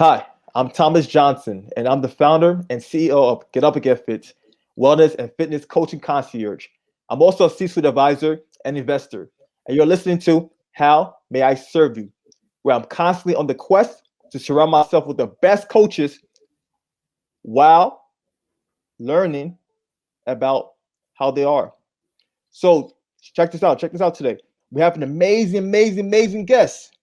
Hi, I'm Thomas Johnson, and I'm the founder and CEO of GetUpNGetFit, Wellness and Fitness Coaching Concierge. I'm also a C-suite advisor and investor, and you're listening to How May I Serve You, where I'm constantly on the quest to surround myself with the best coaches while learning about how they are. So check this out. Check this out today. We have an amazing guest.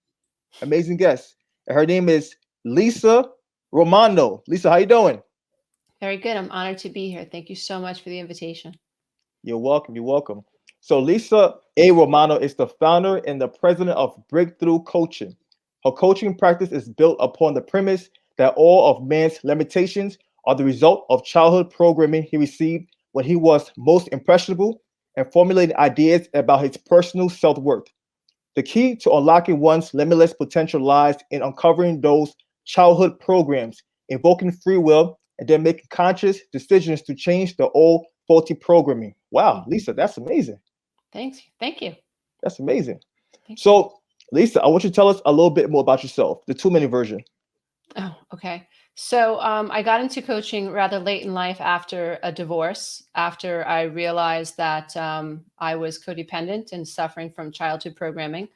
Amazing guest. And her name is Lisa Romano. Lisa, how you doing? Very good. I'm honored to be here. Thank you so much for the invitation. You're welcome. You're welcome. So Lisa A. Romano is the founder and the president of Breakthrough Coaching. Her coaching practice is built upon the premise that all of man's limitations are the result of childhood programming he received when he was most impressionable and formulating ideas about his personal self-worth. The key to unlocking one's limitless potential lies in uncovering those childhood programs, invoking free will, and then making conscious decisions to change the old faulty programming. Wow, Mhm. Lisa, that's amazing. Thanks. Thank you. That's amazing. Thank you. So, Lisa, I want you to tell us a little bit more about yourself, the 2 minute version. Oh, okay. So I got into coaching rather late in life after a divorce, after I realized that I was codependent and suffering from childhood programming.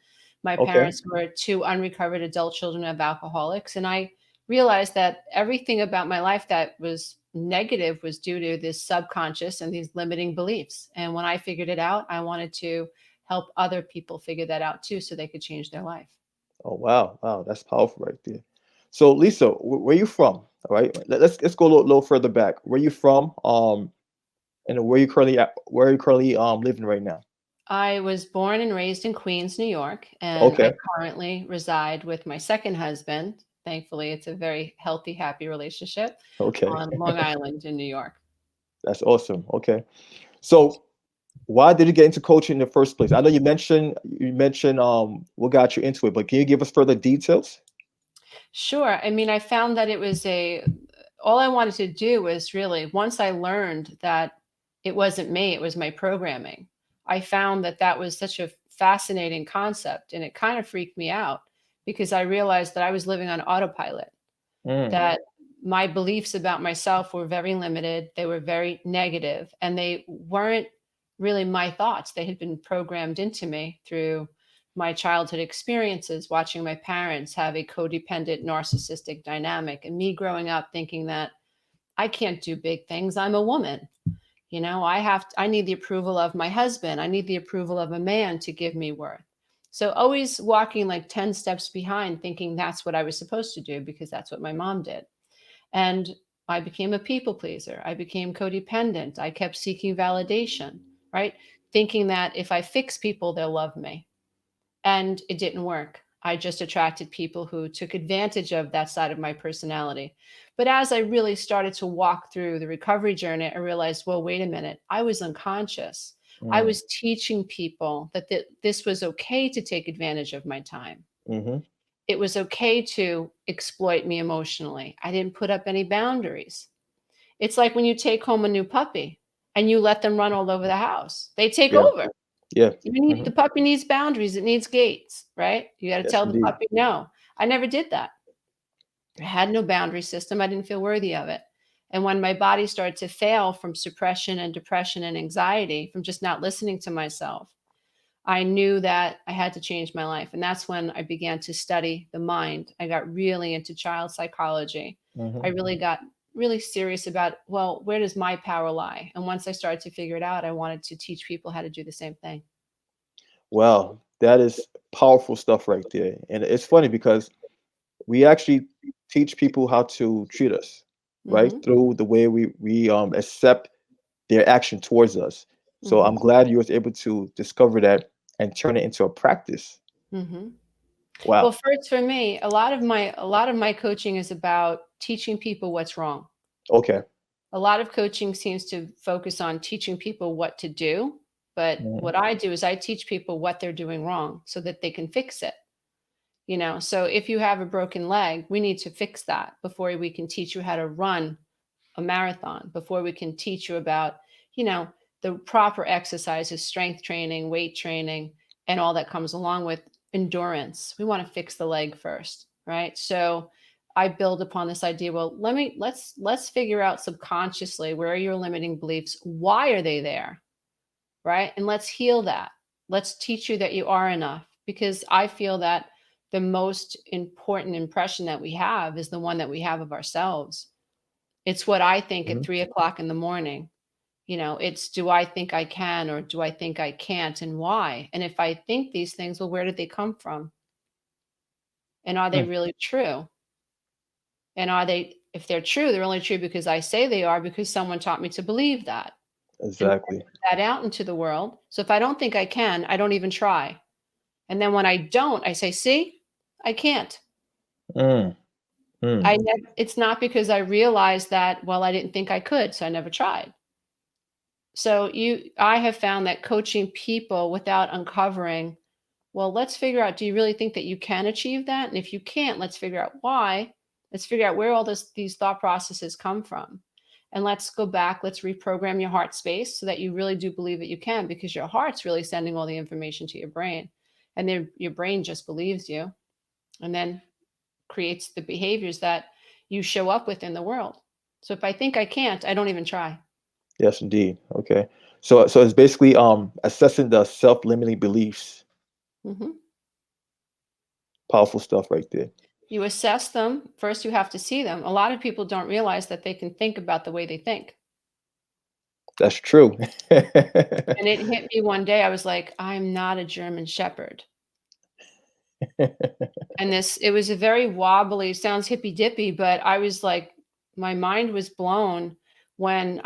My Okay. parents were two unrecovered adult children of alcoholics. And I realized that everything about my life that was negative was due to this subconscious and these limiting beliefs. And when I figured it out, I wanted to help other people figure that out too so they could change their life. Oh, wow. Wow, that's powerful right there. So, Lisa, where you from? All right. Let's go little further back. Where you from? And where you currently living right now? I was born and raised in Queens, New York, and I Okay. currently reside with my second husband. Thankfully, it's a very healthy, happy relationship Okay. on Long Island in New York. That's awesome. Okay. So why did you get into coaching in the first place? I know you mentioned what got you into it, but can you give us further details? Sure. I mean, I found that all I wanted to do was really, once I learned that it wasn't me, it was my programming, I found that that was such a fascinating concept and it kind of freaked me out because I realized that I was living on autopilot, Mm, that my beliefs about myself were very limited. They were very negative, and they weren't really my thoughts. They had been programmed into me through my childhood experiences, watching my parents have a codependent, narcissistic dynamic, and me growing up thinking that I can't do big things. I'm a woman. I need the approval of my husband. I need the approval of a man to give me worth. So always walking like 10 steps behind, thinking that's what I was supposed to do because that's what my mom did. And I became a people pleaser. I became codependent. I kept seeking validation, right? Thinking that if I fix people, they'll love me. And it didn't work. I just attracted people who took advantage of that side of my personality. But as I really started to walk through the recovery journey, I realized, well, wait a minute, I was unconscious. I mm, was teaching people that this was okay to take advantage of my time. mm-hmm. It was okay to exploit me emotionally. I didn't put up any boundaries. It's like when you take home a new puppy and you let them run all over the house, they take Yeah, over. yeah. The Hmm. puppy needs boundaries. It needs gates, right? You got to Yes, tell the indeed. puppy no. I never did that. I had no boundary system. I didn't feel worthy of it. And when my body started to fail from suppression and depression and anxiety from just not listening to myself, I knew that I had to change my life. And that's when I began to study the mind. I got really into child psychology. I Hmm. really got really serious about, well, where does my power lie? And once I started to figure it out, I wanted to teach people how to do the same thing. Wow, that is powerful stuff right there. And it's funny because we actually teach people how to treat us, right? Hmm. Through the way we accept their action towards us. So I'm Hmm. glad you was able to discover that and turn it into a practice. Hmm. Well, Wow. first for me, a lot of my coaching is about teaching people what's wrong. Okay. A lot of coaching seems to focus on teaching people what to do, but Mhm. what I do is I teach people what they're doing wrong so that they can fix it. So if you have a broken leg, we need to fix that before we can teach you how to run a marathon, before we can teach you about, you know, the proper exercises, strength training, weight training, and all that comes along with endurance. We want to fix the leg first, right? So I build upon this idea. Well, let's figure out subconsciously, where are your limiting beliefs? Why are they there? Right? And let's heal that. Let's teach you that you are enough, because I feel that the most important impression that we have is the one that we have of ourselves. It's what I think at Mhm. 3 o'clock in the morning. It's, do I think I can, or do I think I can't, and why? And if I think these things, well, where did they come from? And are they Mm, really true? And if they're true, they're only true because I say they are, because someone taught me to believe that. And then I exactly. put that out into the world. So if I don't think I can, I don't even try. And then when I don't, I say, see, I can't. Mm, mm, It's not because I realized that, well, I didn't think I could, so I never tried. So I have found that coaching people without uncovering, well, let's figure out, do you really think that you can achieve that? And if you can't, let's figure out why. Let's figure out where all these thought processes come from. And let's go back, let's reprogram your heart space so that you really do believe that you can, because your heart's really sending all the information to your brain. And then your brain just believes you, and then creates the behaviors that you show up with in the world. So if I think I can't, I don't even try. yes, indeed. Okay. So it's basically assessing the self-limiting beliefs. Mhm. Powerful stuff right there. You assess them. First, you have to see them. A lot of people don't realize that they can think about the way they think. That's true. And it hit me one day. I was like, I'm not a German Shepherd. And it was a very wobbly, sounds hippy dippy, but I was like, my mind was blown when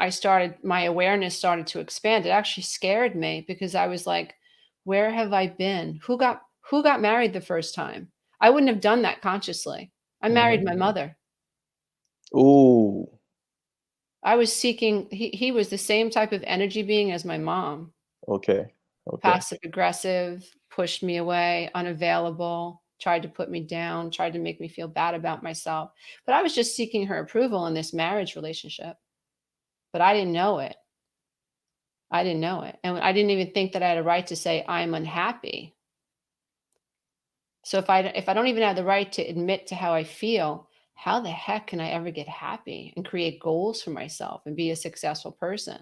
my awareness started to expand. It actually scared me, because I was like, where have I been? Who got married the first time? I wouldn't have done that consciously. I married Mhm. my mother. Ooh, I was seeking, he was the same type of energy being as my mom. okay, okay. Passive aggressive, pushed me away, unavailable, tried to put me down, tried to make me feel bad about myself. But I was just seeking her approval in this marriage relationship. But I didn't know it. I didn't know it. And I didn't even think that I had a right to say I'm unhappy. So if I don't even have the right to admit to how I feel, how the heck can I ever get happy and create goals for myself and be a successful person?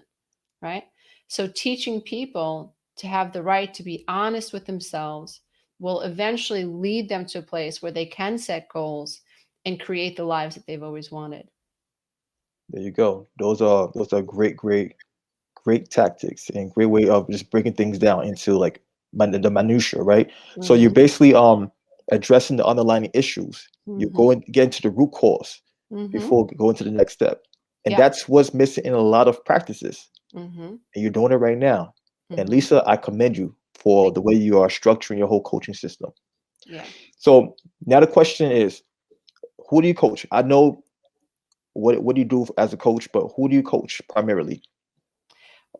Right? So teaching people to have the right to be honest with themselves will eventually lead them to a place where they can set goals and create the lives that they've always wanted. There you go. Those are great tactics and great way of just breaking things down into like the minutia, right? So you're Mhm. basically addressing the underlying issues. You're Mhm. going get into the root cause Mhm. before going to the next step. And Yeah. that's what's missing in a lot of practices. Mhm. And you're doing it right now. And Mhm. Lisa, I commend you for Thank the way you are structuring your whole coaching system. Yeah. So now the question is, who do you coach? I know what do you do as a coach, but who do you coach primarily?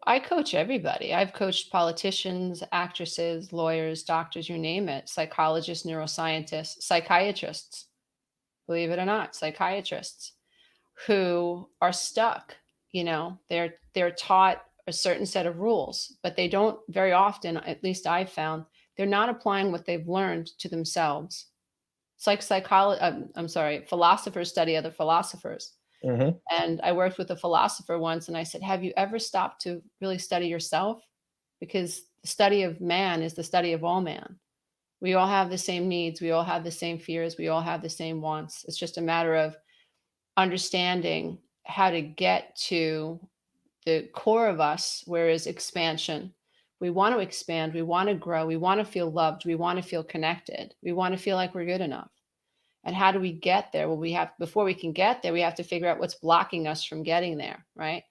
I coach everybody. I've coached politicians, actresses, lawyers, doctors, you name it, psychologists, neuroscientists, psychiatrists, believe it or not, psychiatrists who are stuck. They're taught a certain set of rules, but they don't very often, at least I've found, they're not applying what they've learned to themselves. It's like I'm sorry, philosophers study other philosophers. Hmm. And I worked with a philosopher once, and I said, have you ever stopped to really study yourself? Because the study of man is the study of all man. We all have the same needs, we all have the same fears, we all have the same wants. It's just a matter of understanding how to get to the core of us, where is expansion. We want to expand, we want to grow, we want to feel loved, we want to feel connected, we want to feel like we're good enough. And how do we get there? Well, before we can get there, we have to figure out what's blocking us from getting there, right?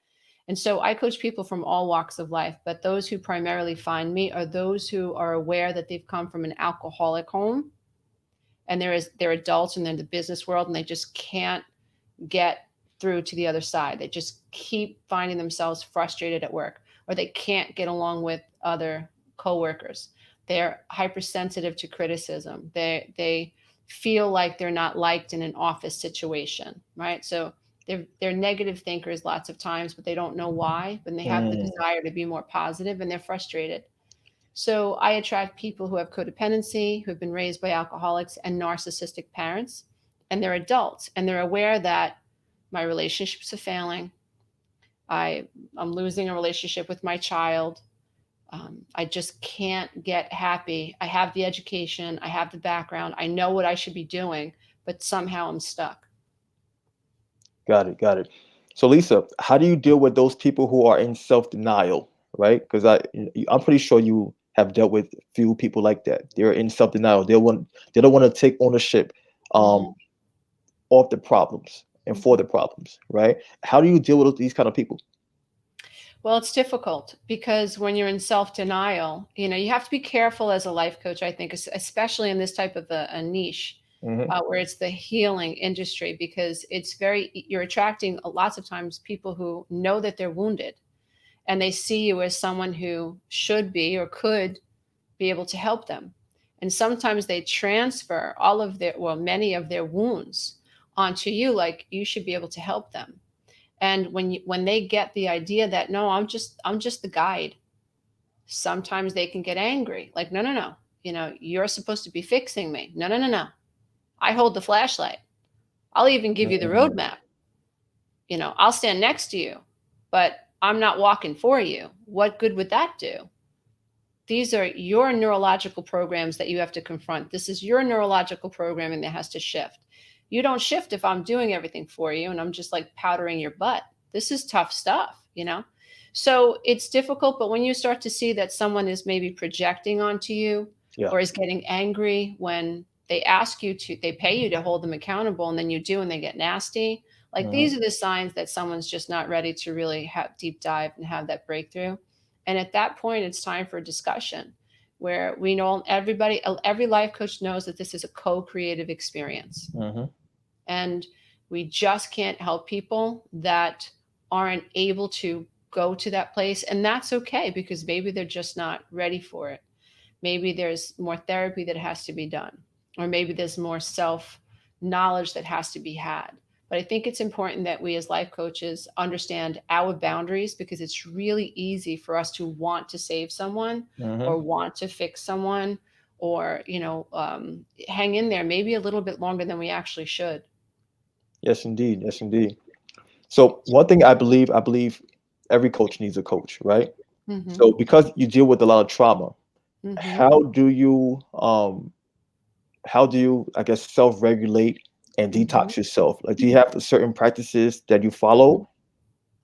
And so I coach people from all walks of life, but those who primarily find me are those who are aware that they've come from an alcoholic home, and they're adults and they're in the business world, and they just can't get through to the other side. They just keep finding themselves frustrated at work, or they can't get along with other coworkers. They're hypersensitive to criticism. They feel like they're not liked in an office situation, right? So they're negative thinkers lots of times, but they don't know why. But they have the Mm, desire to be more positive, and they're frustrated. So I attract people who have codependency, who have been raised by alcoholics and narcissistic parents, and they're adults, and they're aware that my relationships are failing. I I'm losing a relationship with my child. I just can't get happy. I have the education, I have the background, I know what I should be doing, but somehow I'm stuck. Got it. Got it. So, Lisa, how do you deal with those people who are in self-denial, right? Because I'm pretty sure you have dealt with few people like that. They're in self-denial. They don't want to take ownership Hmm. um, of the problems and for Hmm. the problems, right? How do you deal with these kind of people? Well, it's difficult because when you're in self denial, you have to be careful as a life coach, I think, especially in this type of a niche Hmm. where it's the healing industry, because you're attracting lots of times people who know that they're wounded, and they see you as someone who should be or could be able to help them. And sometimes they transfer many of their wounds onto you, like you should be able to help them. And when they get the idea that no, I'm just the guide, sometimes they can get angry. Like, no, no, no. You're supposed to be fixing me. No, no, no, no. I hold the flashlight. I'll even give you the Mm. roadmap. I'll stand next to you, but I'm not walking for you. What good would that do? These are your neurological programs that you have to confront. This is your neurological programming that has to shift. You don't shift if I'm doing everything for you and I'm just like powdering your butt. This is tough stuff. So it's difficult, but when you start to see that someone is maybe projecting onto you Yeah. or is getting angry when they pay you to hold them accountable, and then you do and they get nasty. Like, Hmm. these are the signs that someone's just not ready to really have deep dive and have that breakthrough. And at that point, it's time for a discussion where we know every life coach knows that this is a co creative experience. Hmm. And we just can't help people that aren't able to go to that place. And that's okay, because maybe they're just not ready for it. Maybe there's more therapy that has to be done, or maybe there's more self knowledge that has to be had. But I think it's important that we as life coaches understand our boundaries, because it's really easy for us to want to save someone Hmm. or want to fix someone, or hang in there maybe a little bit longer than we actually should. Yes, indeed. Yes, indeed. So, one thing I believe every coach needs a coach, right? Hmm. So, because you deal with a lot of trauma, Hmm. how do you I guess self-regulate and Hmm. detox yourself? Like, do you have certain practices that you follow?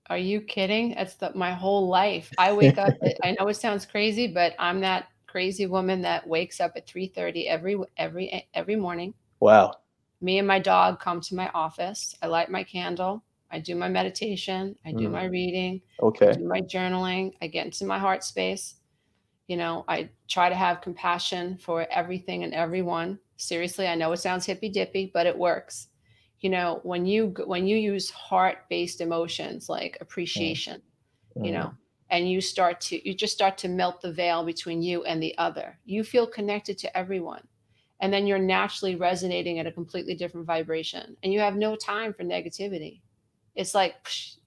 Are you kidding? That's my whole life. I wake up I know it sounds crazy, but I'm that crazy woman that wakes up at 3:30 every morning. Wow. Me and my dog come to my office. I light my candle. I do my meditation. I do Mm, my reading. I okay. do my journaling. I get into my heart space. I try to have compassion for everything and everyone. Seriously, I know it sounds hippy dippy, but it works. When you use heart-based emotions like Mm, appreciation, you mm, know, and you just start to melt the veil between you and the other. You feel connected to everyone. And then you're naturally resonating at a completely different vibration. And you have no time for negativity. It's like,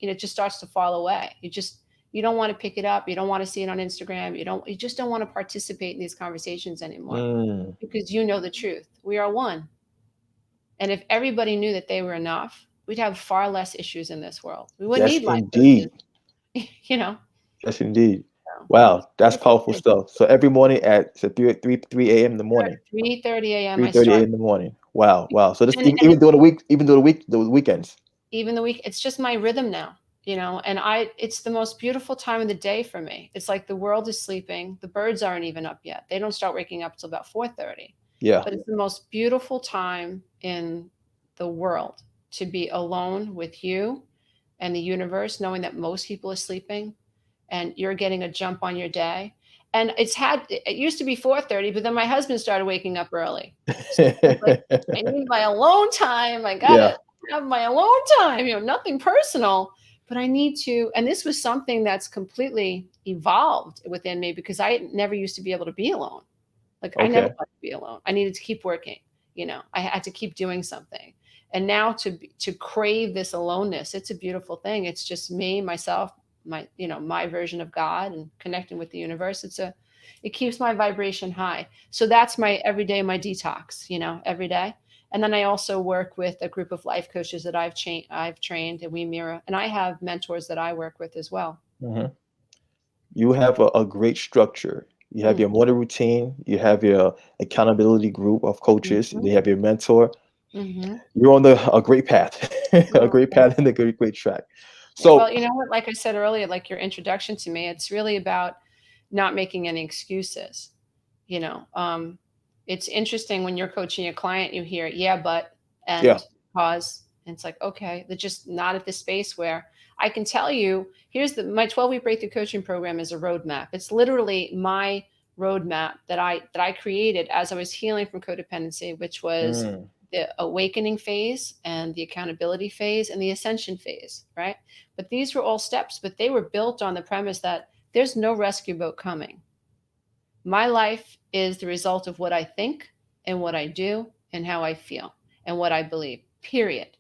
it just starts to fall away. You don't want to pick it up. You don't want to see it on Instagram. You just don't want to participate in these conversations anymore, mm. because you know the truth. We are one. And if everybody knew that they were enough, we'd have far less issues in this world. We wouldn't Yes, need life indeed. coaches, you know. Yes, indeed. So Wow, that's it's a powerful thing. stuff. So every morning at 3 a.m. in the morning, 3:30 a.m. I 3:30 start. a.m. in the morning. Wow, wow. So this And even during the week, even during the weekends. even the week, it's just my rhythm now. And it's the most beautiful time of the day for me. It's like the world is sleeping, the birds aren't even up yet, they don't start waking up till about 4:30. Yeah. But it's the most beautiful time in the world to be alone with you and the universe, knowing that most people are sleeping and you're getting a jump on your day. And it used to be 4:30, but then my husband started waking up early. So I was like, I need my alone time. I Yeah. gotta have my alone time, nothing personal, but I need to. And this was something that's completely evolved within me, because I never used to be able to be alone. Like, I never Okay. wanted to be alone. I needed to keep working. I had to keep doing something. And now to crave this aloneness, it's a beautiful thing. It's just me, myself, my version of God, and connecting with the universe. It keeps my vibration high. So that's my every day, my detox, every day. And then I also work with a group of life coaches that I've trained, and we mirror. And I have mentors that I work with as well. Hmm. You have a great structure. You have Mm, your morning routine. You have your accountability group of coaches. mhm, You have your mentor. mhm. You're on a great path, a Oh, great thank path and a great track. Yeah, So well, you know what? Like I said earlier, like your introduction to me, it's really about not making any excuses. You know, it's interesting when you're coaching a client, you hear, yeah, but, yeah. and pause. And it's like, okay, they're just not at the space where I can tell you, my 12-week breakthrough coaching program is a roadmap. It's literally my roadmap that I created as I was healing from codependency, which was Mm, the awakening phase and the accountability phase and the ascension phase, right? But these were all steps, but they were built on the premise that there's no rescue boat coming. My life is the result of what I think and what I do and how I feel and what I believe, period.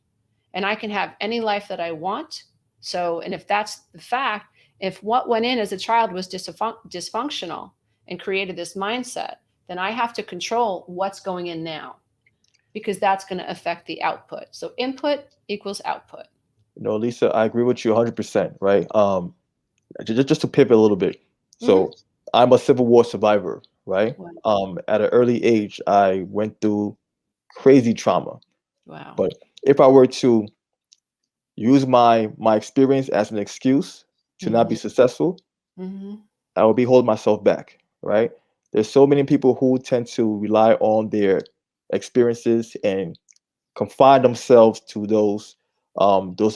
And I can have any life that I want. So, and if that's the fact, if what went in as a child was dysfunctional and created this mindset, then I have to control what's going in now because that's going to affect the output. So, input equals output. Lisa, I agree with you 100%, right? Just to pivot a little bit. Hmm. So I'm a Civil War survivor, right? Wow. At an early age, I went through crazy trauma. Wow. But if I were to use my experience as an excuse to not be Hmm. successful, Hmm. I would be holding myself back, right? There's so many people who tend to rely on their experiences and confine themselves to those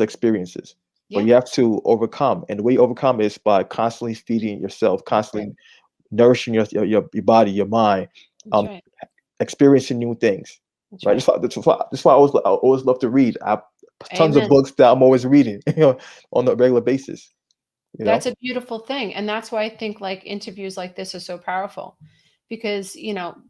experiences. But Yeah. you have to overcome, and the way you overcome is by constantly feeding yourself, Right. constantly nourishing your body, your mind, That's um, right. experiencing new things. That's Right. right. That's why I always love to read. I have tons of Amen. books that I'm always reading, on a regular basis. You That's know. a beautiful thing. And that's why I think like interviews like this are so powerful because,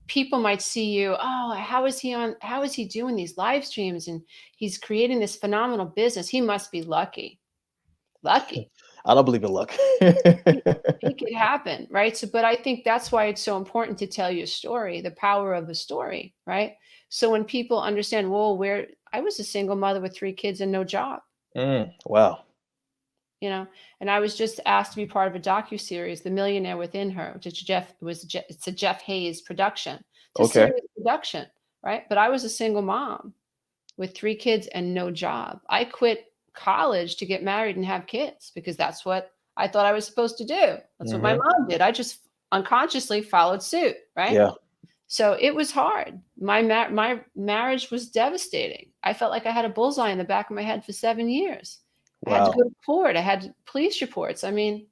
people might see you, oh, how is he doing these live streams and he's creating this phenomenal business. He must be lucky. Lucky. I don't believe in luck. Make it happen, right? So, but I think that's why it's so important to tell your story, the power of the story, right? So when people understand, well, where I was a single mother with 3 kids and no job, Wow. you know, and I was just asked to be part of a docu series, The Millionaire Within Her, which is it's a Jeff Hayes production. It's a Okay. serious production, right? But I was a single mom with 3 kids and no job. I quit college to get married and have kids because that's what I thought I was supposed to do. That's what my Hmm. mom did. I just unconsciously followed suit, right? Yeah. So it was hard. My marriage was devastating. I felt like I had a bullseye in the back of my head for 7 years. I had to go Wow. to court. I had police reports. I mean,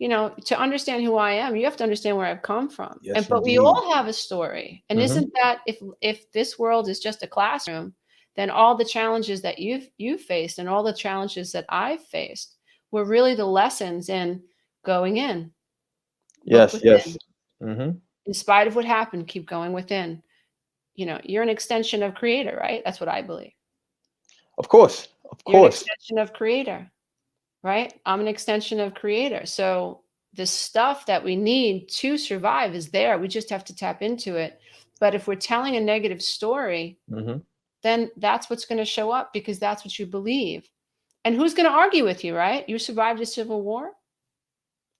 to understand who I am, you have to understand where I've come from. And Yes, but we indeed. all have a story. And Hmm. isn't that if this world is just a classroom, then all the challenges that you've faced and all the challenges that I've faced were really the lessons in going in. Look Yes. Yes. within. Hmm. In spite of what happened, keep going within. You're an extension of creator, right? That's what I believe. Of course. Of You're an course. extension of creator, right? I'm an extension of creator. So the stuff that we need to survive is there. We just have to tap into it. But if we're telling a negative story, Hmm. then that's what's going to show up because that's what you believe. And who's going to argue with you, right? You survived a civil war.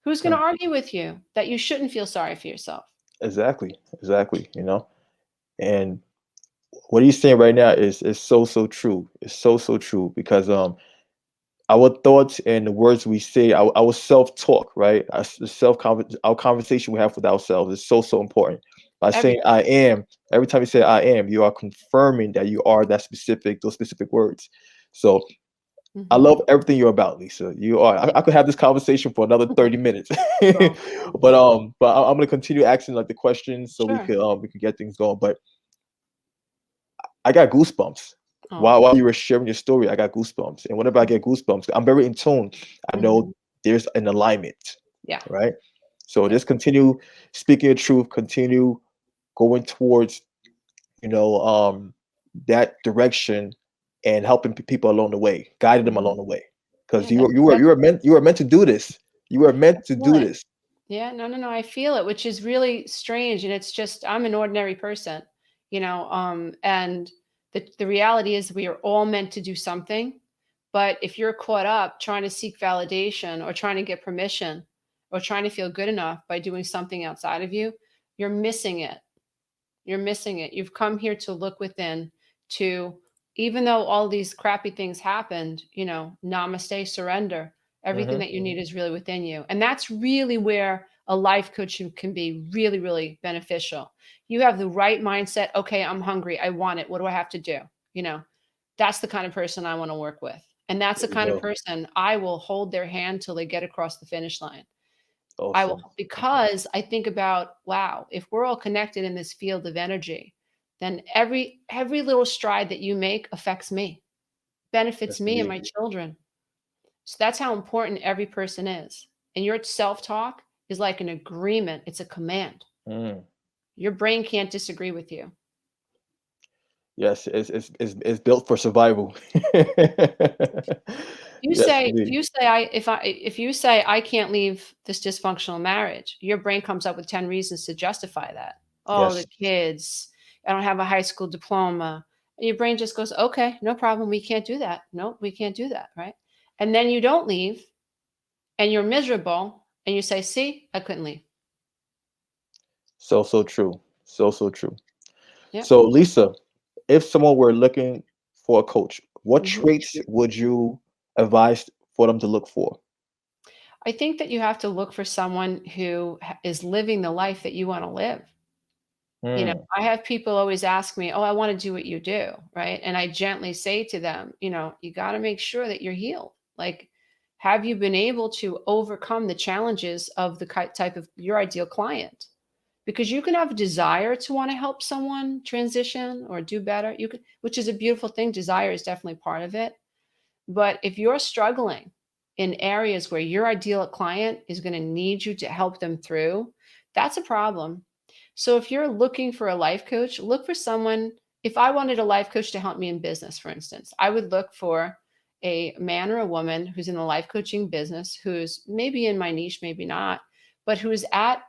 Who's going to argue with you that you shouldn't feel sorry for yourself? Exactly. Exactly. And what he's saying right now is so true. It's so true because our thoughts and the words we say, our self talk, right? Our conversation we have with ourselves is so important. By saying Everything. I am, every time you say I am, you are confirming that you are those specific words. So I Hmm. love everything you're about, Lisa. You are. I could have this conversation for another 30 minutes, Well, but I'm gonna continue asking like the questions so sure. we can get things going. But I got goosebumps Oh. while you were sharing your story. I got goosebumps, and whenever I get goosebumps, I'm very in tune. I know Hmm. there's an alignment, Yeah. right? So Yeah. just continue speaking the truth. Continue going towards you know um, that direction and helping people along the way, guiding them Mhm. along the way. Because Yeah, that's exactly you were meant to do this. You were I meant to feel do it. this. Yeah, no, no, no, I feel it, which is really strange, and it's just I'm an ordinary person, and the reality is we are all meant to do something. But if you're caught up trying to seek validation or trying to get permission or trying to feel good enough by doing something outside of you, you're missing it. You're missing it. You've come here to look within, to, even though all these crappy things happened, namaste, surrender. Everything Mm-hmm. that you need is really within you. And that's really where a life coach can be really, really beneficial. You have the right mindset. Okay, I'm hungry. I want it. What do I have to do? You know, that's the kind of person I want to work with. And that's the There you kind of go. person I will hold their hand till they get across the finish line. I will, Awesome. Awesome. because I think about, wow, if we're all connected in this field of energy, then every little stride that you make affects me, benefits Yes, me and indeed. my children. So that's how important every person is. And your self-talk is like an agreement, it's a command. Mm. Your brain can't disagree with you. Yes, it's built for survival. You Yes, say if indeed. you say I if you say I can't leave this dysfunctional marriage, your brain comes up with 10 reasons to justify that. Oh, the Yes. kids, I don't have a high school diploma. And your brain just goes, okay, no problem. We can't do that. No, we can't do that. Right. And then you don't leave and you're miserable and you say, see, I couldn't leave. So, so true. So, so true. Yep. So, Lisa, if someone were looking for a coach, what Mhm. traits would you advise for them to look for? I think that you have to look for someone who is living the life that you want to live. Mm. I have people always ask me, "Oh, I want to do what you do," right? And I gently say to them, you got to make sure that you're healed. Like, have you been able to overcome the challenges of the type of your ideal client? Because you can have a desire to want to help someone transition or do better. You could, which is a beautiful thing. Desire is definitely part of it. But if you're struggling in areas where your ideal client is going to need you to help them through, that's a problem. So if you're looking for a life coach, look for someone. If I wanted a life coach to help me in business, for instance, I would look for a man or a woman who's in the life coaching business, who's maybe in my niche, maybe not, but who's at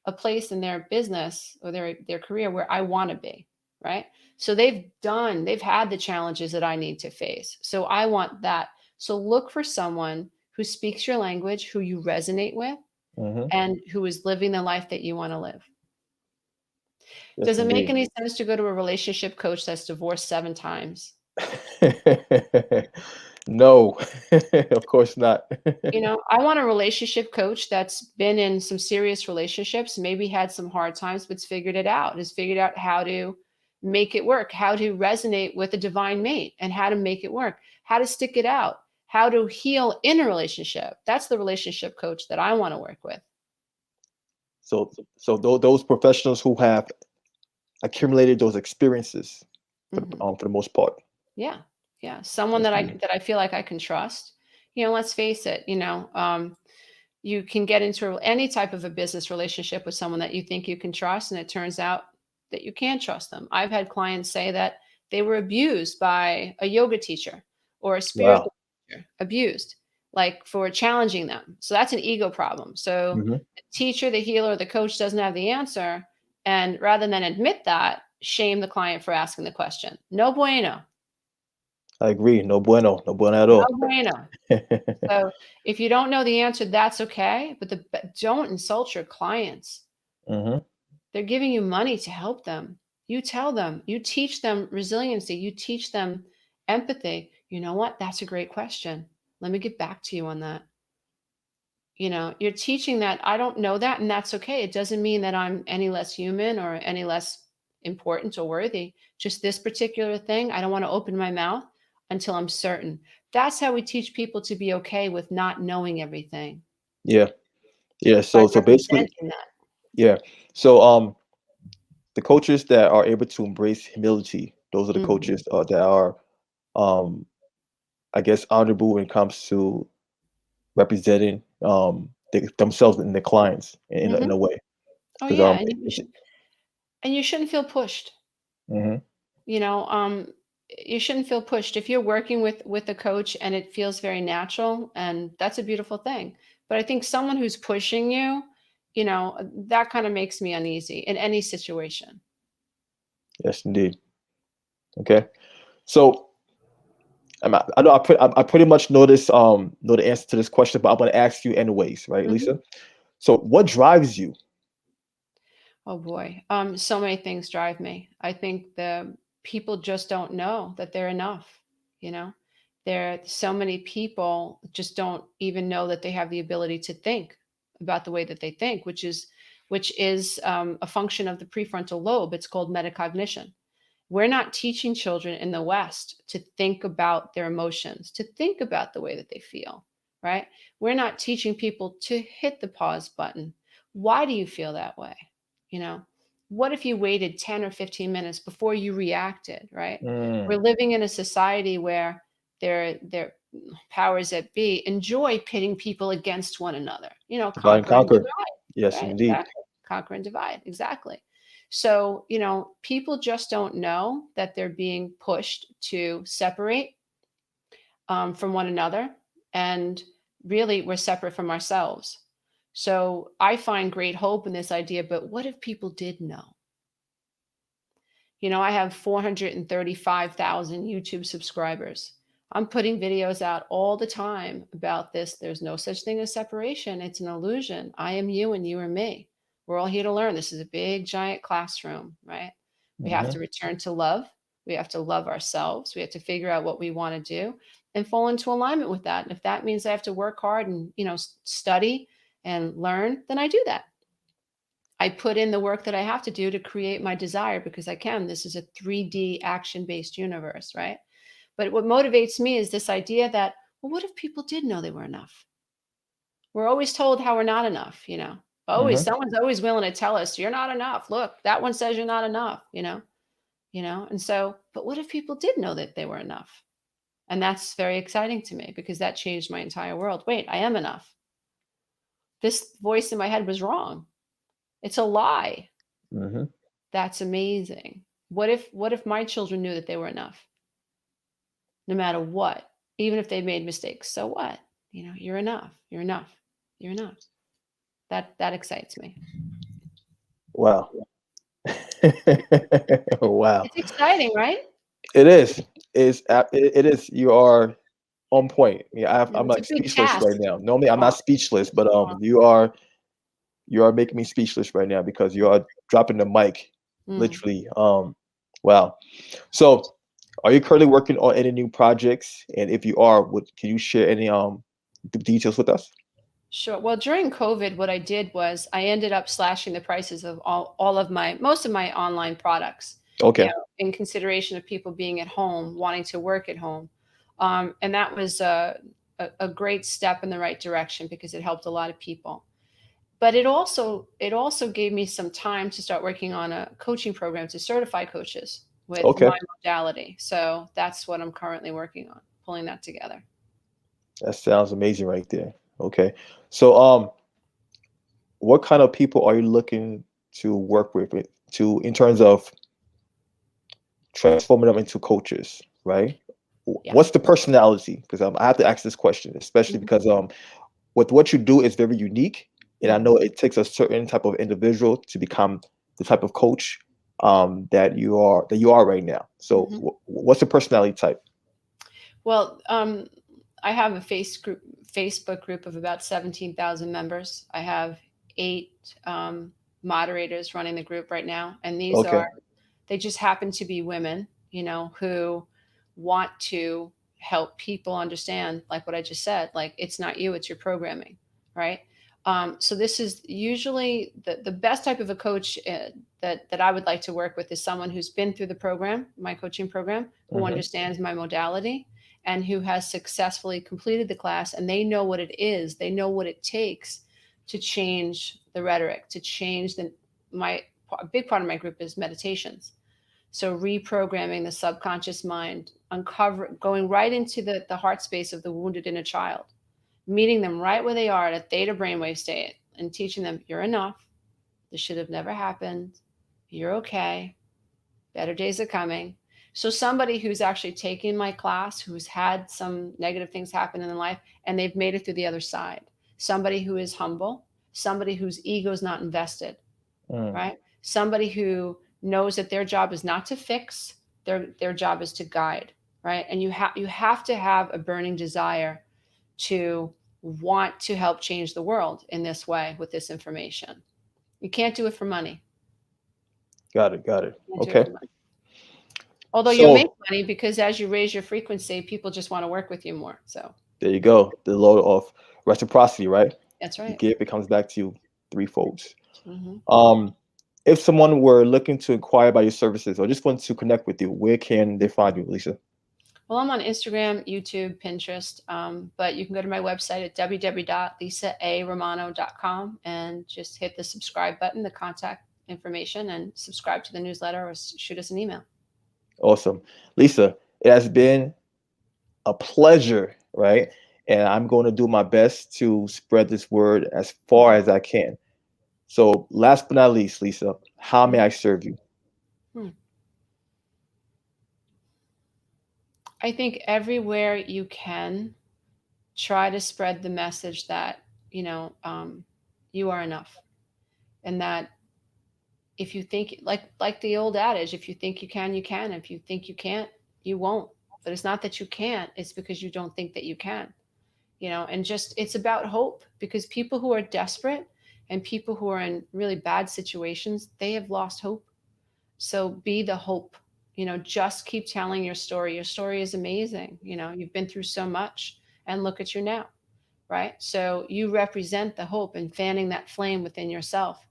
a place in their business or their career where I want to be, right? So they've had the challenges that I need to face. So I want that. So look for someone who speaks your language, who you resonate with, Hmm. and who is living the life that you want to live. Yes, Does it make indeed. any sense to go to a relationship coach that's divorced 7 times? No, of course not. I want a relationship coach that's been in some serious relationships, maybe had some hard times, but's figured it out, has figured out how to make it work, how to resonate with a divine mate and how to make it work, how to stick it out, how to heal in a relationship. That's the relationship coach that I want to work with. So those professionals who have accumulated those experiences Mhm. for the most part. Yeah. Yeah. Someone Yes, that indeed. I feel like I can trust. Let's face it, you can get into any type of a business relationship with someone that you think you can trust, and it turns out that you can't trust them. I've had clients say that they were abused by a yoga teacher or a spiritual Wow. teacher, abused, like for challenging them. So that's an ego problem. So Hmm. the teacher, the healer, the coach doesn't have the answer. And rather than admit that, shame the client for asking the question. No bueno. I agree. No bueno. No bueno at No all. bueno. So if you don't know the answer, that's okay. But don't insult your clients. Hmm. They're giving you money to help them. You tell them, you teach them resiliency, you teach them empathy. You know what? That's a great question. Let me get back to you on that. You're teaching that I don't know that, and that's okay. It doesn't mean that I'm any less human or any less important or worthy. Just this particular thing, I don't want to open my mouth until I'm certain. That's how we teach people to be okay with not knowing everything, Yeah. Yeah. by So basically, representing that. yeah. So the coaches that are able to embrace humility, those are the Mhm. coaches that are um I guess honorable when it comes to representing themselves and their clients in Mhm. a way. Oh, Because yeah, it's and you shouldn't feel pushed. hmm You know, um, you shouldn't feel pushed. If you're working with a coach and it feels very natural, and that's a beautiful thing. But I think someone who's pushing you, that kind of makes me uneasy in any situation. Yes, indeed. Okay. So I know I pretty much know the answer to this question, but I'm going to ask you anyways, right, Mhm. Lisa? So what drives you? Oh boy. So many things drive me. I think the people just don't know that they're enough, you know? There so many people just don't even know that they have the ability to think about the way that they think, which is a function of the prefrontal lobe. It's called metacognition. We're not teaching children in the West to think about their emotions, to think about the way that they feel, right? We're not teaching people to hit the pause button. Why do you feel that way? You know, what if you waited 10 or 15 minutes before you reacted, right? We're Mm, living in a society where their powers that be enjoy pitting people against one another, divide and conquer and conquer. divide, Yes, right? indeed. Exactly. Conquer and divide. Exactly. So, people just don't know that they're being pushed to separate from one another. And really, we're separate from ourselves. So, I find great hope in this idea. But what if people did know? I have 435,000 YouTube subscribers. I'm putting videos out all the time about this. There's no such thing as separation. It's an illusion. I am you and you are me. We're all here to learn. This is a big, giant classroom, right? We have to Hmm. return to love. We have to love ourselves. We have to figure out what we want to do and fall into alignment with that. And if that means I have to work hard and, study and learn, then I do that. I put in the work that I have to do to create my desire because I can. This is a 3D action based universe, right? But what motivates me is this idea that, well, what if people did know they were enough? We're always told how we're not enough. Always, Hmm. someone's always willing to tell us, you're not enough. Look, that one says you're not enough. And so, but what if people did know that they were enough? And that's very exciting to me because that changed my entire world. Wait, I am enough. This voice in my head was wrong. It's a lie. Hmm. That's amazing. What if my children knew that they were enough, no matter what, even if they made mistakes? So what? You're enough. You're enough. You're enough. That excites me. Wow. Wow. It's exciting, right? It is. It is. You are on point. Yeah, I'm It's a like big speechless task. right now. Normally, I'm Aw, not speechless, but aw. you are making me speechless right now because you are dropping the mic, Mm. literally. Wow. So, are you currently working on any new projects? And if you are, can you share any details with us? Sure. Well, during COVID, what I did was I ended up slashing the prices of all of most of my online products, Okay. in consideration of people being at home, wanting to work at home. And that was a great step in the right direction because it helped a lot of people. But it also gave me some time to start working on a coaching program to certify coaches with Okay. my modality. So that's what I'm currently working on, pulling that together. That sounds amazing right there. Okay. So, what kind of people are you looking to work with to in terms of transforming them into coaches, right? Yeah. What's the personality? Because I have to ask this question, especially Mhm. because with what you do is very unique, and I Mhm. know it takes a certain type of individual to become the type of coach that you are right now. So, Mhm. what's the personality type? Well, I have a Facebook group of about 17,000 members. I have 8 moderators running the group right now, and Okay. they just happen to be women, who want to help people understand, like what I just said, like it's not you, it's your programming, right? So this is usually the best type of a coach that I would like to work with is someone who's been through the program, my coaching program, who Hmm. understands my modality and who has successfully completed the class, and they know what it is, they know what it takes to change the rhetoric, to change my a big part of my group is meditations. So reprogramming the subconscious mind, going right into the heart space of the wounded inner child, meeting them right where they are at a theta brainwave state and teaching them you're enough. This should have never happened. You're okay. Better days are coming. So somebody who's actually taken my class, who's had some negative things happen in their life, and they've made it through the other side. Somebody who is humble, somebody whose ego is not invested, Mm. right? Somebody who knows that their job is not to fix, their job is to guide, right? And you have to have a burning desire to want to help change the world in this way with this information. You can't do it for money. Got it. You can't do it Okay. for money. Although you'll make So money because as you raise your frequency, people just want to work with you more. So there you go. The law of reciprocity, right? that's You right. give, it comes back to you threefold. Hmm. If someone were looking to inquire about your services or just want to connect with you, where can they find you, Lisa? Well, I'm on Instagram, YouTube, Pinterest, but you can go to my website at www.lisaaromano.com and just hit the subscribe button, the contact information, and subscribe to the newsletter or shoot us an email. Awesome. Lisa, it has been a pleasure, right? And I'm going to do my best to spread this word as far as I can. So, last but not least, Lisa, how may I serve you? Hmm. I think everywhere you can, try to spread the message that, you are enough. And that if you think like the old adage, if you think you can, you can. If you think you can't, you won't. But it's not that you can't, it's because you don't think that you can. And just it's about hope, because people who are desperate and people who are in really bad situations, they have lost hope. So be the hope. Just keep telling your story. Your story is amazing. You've been through so much, and look at you now, right? So you represent the hope and fanning that flame within yourself,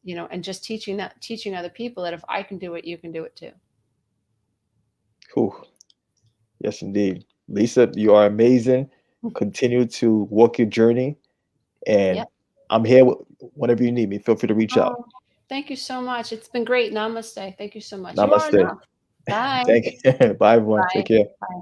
and just teaching other people that if I can do it, you can do it too. Whew. Yes, indeed. Lisa, you are amazing. Continue to walk your journey, and Yep. I'm here whenever you need me. Feel free to reach out. Oh, thank you so much. It's been great. Namaste. Thank you so much. You are Namaste. enough. Bye. Thank you. Bye, everyone. Take Bye. care. Bye.